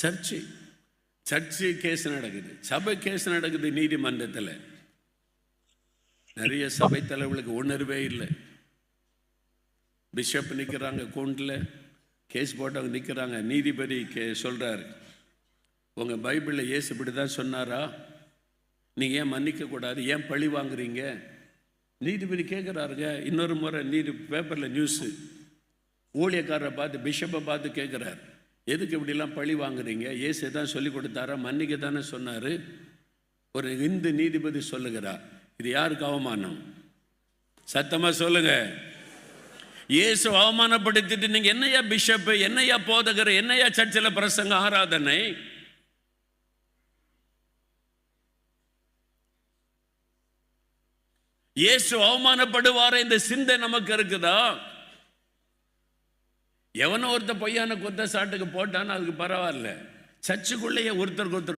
Church case நடக்குது, சபை case நடக்குது நீதிமன்றத்தில். நிறைய சபை தலைவர்களுக்கு உணர்வே இல்லை. பிஷப் நிற்கிறாங்க, கோர்ட்டில் கேஸ் போட்டவங்க நிற்கிறாங்க. நீதிபதி சொல்கிறாரு, உங்கள் பைபிளில் இயேசு இப்படி தான் சொன்னாரா? நீங்கள் ஏன் மன்னிக்கக்கூடாது, ஏன் பழி வாங்குறீங்க? நீதிபதி கேட்குறாருங்க. இன்னொரு முறை பேப்பரில் நியூஸு, ஊழியக்காரரை பார்த்து பிஷப்பை பார்த்து கேட்குறாரு, எதுக்கு இப்படிலாம் பழி வாங்குறீங்க? இயேசு தான் சொல்லி கொடுத்தாரா? மன்னிக்க தானே சொன்னார். ஒரு இந்து நீதிபதி சொல்லுகிறார், இது யாருக்கு அவமானம்? சத்தமாக சொல்லுங்க. இயேசு அவமானப்படுத்திட்டு நீங்க என்னையா பிஷப், என்னையா போதகர், என்னையா சர்ச்சில் பிரசங்க ஆராதனை? இயேசு அவமானப்படுவார இந்த சிந்தை நமக்கு இருக்குதா? எவனோ ஒருத்த பொய்யான குத்த சாட்டுக்கு போட்டான்னு அதுக்கு பரவாயில்ல, சர்ச்சுக்குள்ளேயே ஒருத்தருக்கு ஒருத்தர்